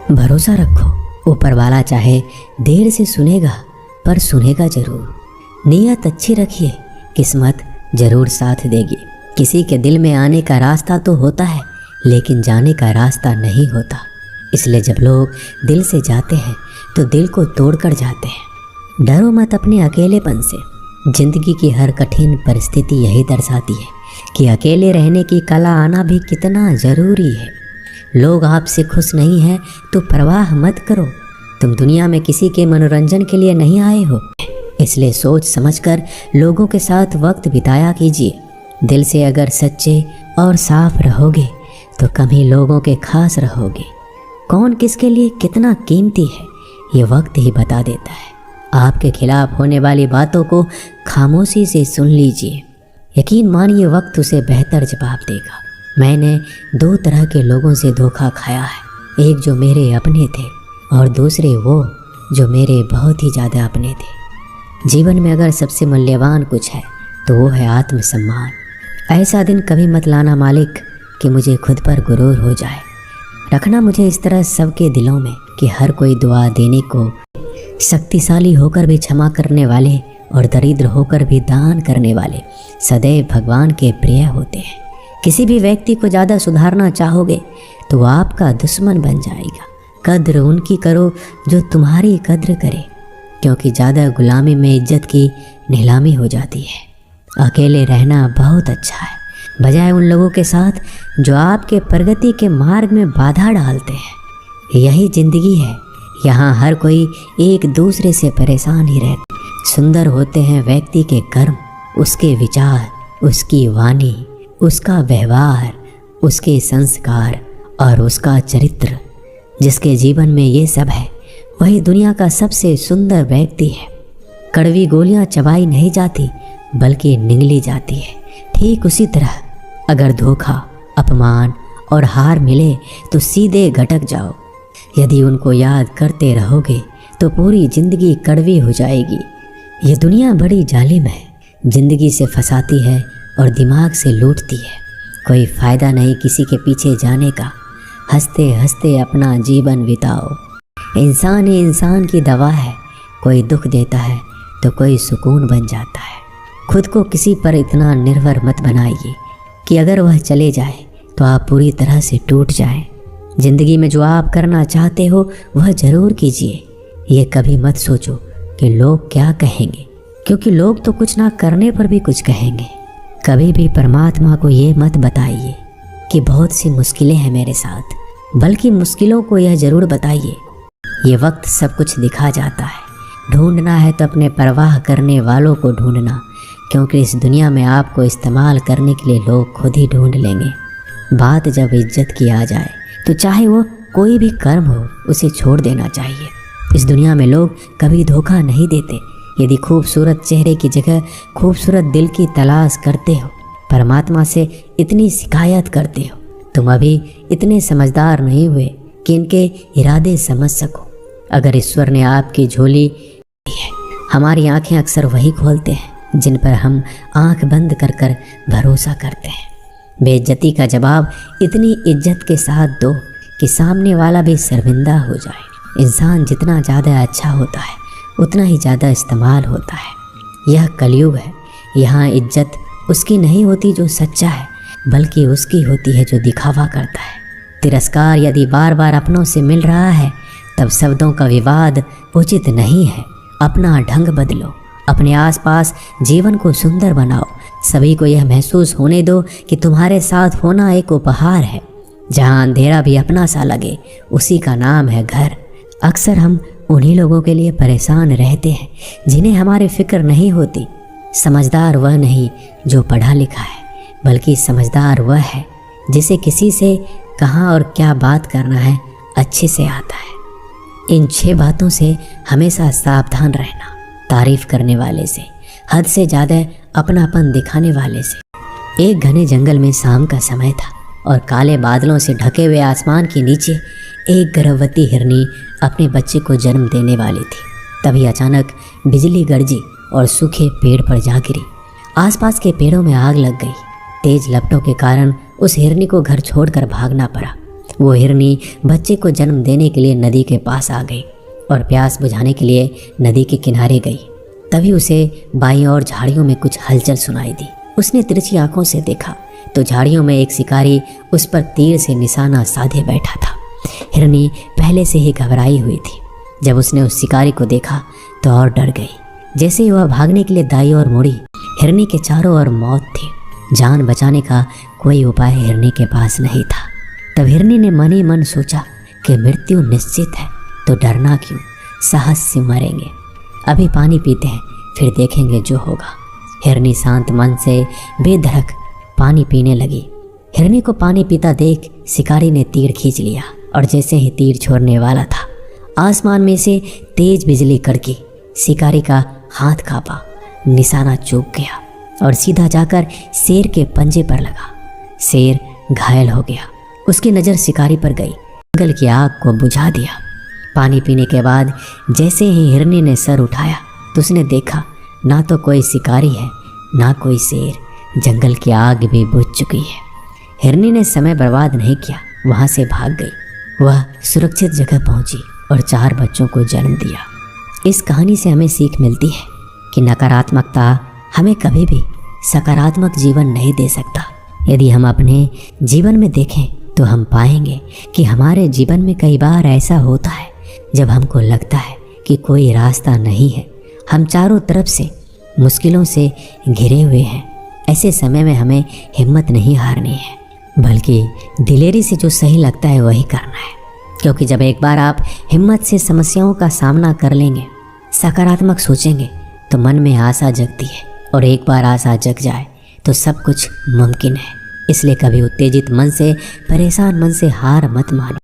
भरोसा रखो, ऊपर वाला चाहे देर से सुनेगा पर सुनेगा जरूर। नीयत अच्छी रखिए, किस्मत जरूर साथ देगी। किसी के दिल में आने का रास्ता तो होता है, लेकिन जाने का रास्ता नहीं होता। इसलिए जब लोग दिल से जाते हैं तो दिल को तोड़कर जाते हैं। डरो मत अपने अकेलेपन से। जिंदगी की हर कठिन परिस्थिति यही दर्शाती है कि अकेले रहने की कला आना भी कितना ज़रूरी है। लोग आपसे खुश नहीं हैं तो परवाह मत करो। तुम दुनिया में किसी के मनोरंजन के लिए नहीं आए हो, इसलिए सोच समझकर लोगों के साथ वक्त बिताया कीजिए। दिल से अगर सच्चे और साफ रहोगे तो कम ही लोगों के खास रहोगे। कौन किसके लिए कितना कीमती है ये वक्त ही बता देता है। आपके खिलाफ होने वाली बातों को खामोशी से सुन लीजिए। यकीन मानिए वक्त उसे बेहतर जवाब देगा। मैंने 2 तरह के लोगों से धोखा खाया है, एक जो मेरे अपने थे और दूसरे वो जो मेरे बहुत ही ज़्यादा अपने थे। जीवन में अगर सबसे मूल्यवान कुछ है तो वो है आत्मसम्मान। ऐसा दिन कभी मत लाना मालिक कि मुझे खुद पर गुरूर हो जाए। रखना मुझे इस तरह सबके दिलों में कि हर कोई दुआ देने को, शक्तिशाली होकर भी क्षमा करने वाले और दरिद्र होकर भी दान करने वाले सदैव भगवान के प्रिय होते हैं। किसी भी व्यक्ति को ज़्यादा सुधारना चाहोगे तो वो आपका दुश्मन बन जाएगा। कद्र उनकी करो जो तुम्हारी कद्र करे, क्योंकि ज़्यादा गुलामी में इज्जत की नीलामी हो जाती है। अकेले रहना बहुत अच्छा है, बजाय उन लोगों के साथ जो आपके प्रगति के मार्ग में बाधा डालते हैं। यही जिंदगी है, यहाँ हर कोई एक दूसरे से परेशान ही रहते। सुंदर होते हैं व्यक्ति के कर्म, उसके विचार, उसकी वाणी, उसका व्यवहार, उसके संस्कार और उसका चरित्र। जिसके जीवन में ये सब है वही दुनिया का सबसे सुंदर व्यक्ति है। कड़वी गोलियां चबाई नहीं जाती बल्कि निगली जाती है। ठीक उसी तरह अगर धोखा, अपमान और हार मिले तो सीधे घटक जाओ। यदि उनको याद करते रहोगे तो पूरी जिंदगी कड़वी हो जाएगी। ये दुनिया बड़ी जालिम है, जिंदगी से फंसाती है और दिमाग से लूटती है। कोई फ़ायदा नहीं किसी के पीछे जाने का, हंसते हंसते अपना जीवन बिताओ। इंसान ही इंसान की दवा है, कोई दुख देता है तो कोई सुकून बन जाता है। खुद को किसी पर इतना निर्भर मत बनाइए कि अगर वह चले जाए तो आप पूरी तरह से टूट जाएं। ज़िंदगी में जो आप करना चाहते हो वह ज़रूर कीजिए। ये कभी मत सोचो कि लोग क्या कहेंगे, क्योंकि लोग तो कुछ ना करने पर भी कुछ कहेंगे। कभी भी परमात्मा को ये मत बताइए कि बहुत सी मुश्किलें हैं मेरे साथ, बल्कि मुश्किलों को यह ज़रूर बताइए ये वक्त सब कुछ दिखा जाता है। ढूंढना है तो अपने परवाह करने वालों को ढूंढना, क्योंकि इस दुनिया में आपको इस्तेमाल करने के लिए लोग खुद ही ढूंढ लेंगे। बात जब इज्जत की आ जाए तो चाहे वो कोई भी कर्म हो उसे छोड़ देना चाहिए। इस दुनिया में लोग कभी धोखा नहीं देते। यदि खूबसूरत चेहरे की जगह खूबसूरत दिल की तलाश करते हो, परमात्मा से इतनी शिकायत करते हो, तुम अभी इतने समझदार नहीं हुए कि इनके इरादे समझ सको। अगर ईश्वर ने आपकी झोली दी है, हमारी आंखें अक्सर वही खोलते हैं जिन पर हम आंख बंद कर कर भरोसा करते हैं। बेइज्जती का जवाब इतनी इज्जत के साथ दो कि सामने वाला भी शर्मिंदा हो जाए। इंसान जितना ज़्यादा अच्छा होता है उतना ही ज़्यादा इस्तेमाल होता है। यह कलयुग है, यहाँ इज्जत उसकी नहीं होती जो सच्चा है, बल्कि उसकी होती है जो दिखावा करता है। तिरस्कार यदि बार बार अपनों से मिल रहा है तब शब्दों का विवाद उचित नहीं है। अपना ढंग बदलो, अपने आसपास जीवन को सुंदर बनाओ। सभी को यह महसूस होने दो कि तुम्हारे साथ होना एक उपहार है। जहाँ अंधेरा भी अपना सा लगे उसी का नाम है घर। अक्सर हम उन्हीं लोगों के लिए परेशान रहते हैं जिन्हें हमारी फिक्र नहीं होती। समझदार वह नहीं जो पढ़ा लिखा है, बल्कि समझदार वह है जिसे किसी से कहाँ और क्या बात करना है अच्छे से आता है। इन 6 बातों से हमेशा सावधान रहना। तारीफ करने वाले से, हद से ज़्यादा अपनापन दिखाने वाले से। एक घने जंगल में शाम का समय था और काले बादलों से ढके हुए आसमान के नीचे एक गर्भवती हिरनी अपने बच्चे को जन्म देने वाली थी। तभी अचानक बिजली गरजी और सूखे पेड़ पर जा गिरी। आसपास के पेड़ों में आग लग गई। तेज लपटों के कारण उस हिरनी को घर छोड़कर भागना पड़ा। वो हिरनी बच्चे को जन्म देने के लिए नदी के पास आ गई और प्यास बुझाने के लिए नदी के किनारे गई। तभी उसे बाईं ओर झाड़ियों में कुछ हलचल सुनाई दी। उसने तिरछी आंखों से देखा तो झाड़ियों में एक शिकारी उस पर तीर से निशाना साधे बैठा था। हिरनी पहले से ही घबराई हुई थी। जब उसने उस शिकारी को देखा तो और डर गई। जैसे ही वह भागने के लिए दाईं ओर मुड़ी, हिरनी के चारों ओर मौत थी। जान बचाने का कोई उपाय हिरनी के पास नहीं था। तब हिरनी ने मन ही मन सोचा कि मृत्यु निश्चित है तो डरना क्यों, साहस से मरेंगे। अभी पानी पीते हैं, फिर देखेंगे जो होगा। हिरनी शांत मन से बेधड़क पानी पीने लगी। हिरनी को पानी पीता देख शिकारी ने तीर खींच लिया और जैसे ही तीर छोड़ने वाला था, आसमान में से तेज बिजली कड़की। शिकारी का हाथ कांपा, निशाना चूक गया और सीधा जाकर शेर के पंजे पर लगा। शेर घायल हो गया। उसकी नज़र शिकारी पर गई। जंगल की आग को बुझा दिया। पानी पीने के बाद जैसे ही हिरनी ने सर उठाया तो उसने देखा ना तो कोई शिकारी है ना कोई शेर। जंगल की आग भी बुझ चुकी है। हिरनी ने समय बर्बाद नहीं किया, वहाँ से भाग गई। वह सुरक्षित जगह पहुँची और 4 बच्चों को जन्म दिया। इस कहानी से हमें सीख मिलती है कि नकारात्मकता हमें कभी भी सकारात्मक जीवन नहीं दे सकता। यदि हम अपने जीवन में देखें तो हम पाएंगे कि हमारे जीवन में कई बार ऐसा होता है जब हमको लगता है कि कोई रास्ता नहीं है, हम चारों तरफ से मुश्किलों से घिरे हुए हैं। ऐसे समय में हमें हिम्मत नहीं हारनी है, बल्कि दिलेरी से जो सही लगता है वही करना है। क्योंकि जब एक बार आप हिम्मत से समस्याओं का सामना कर लेंगे, सकारात्मक सोचेंगे, तो मन में आशा जगती है और एक बार आशा जग जाए तो सब कुछ मुमकिन है। इसलिए कभी उत्तेजित मन से, परेशान मन से हार मत मानो।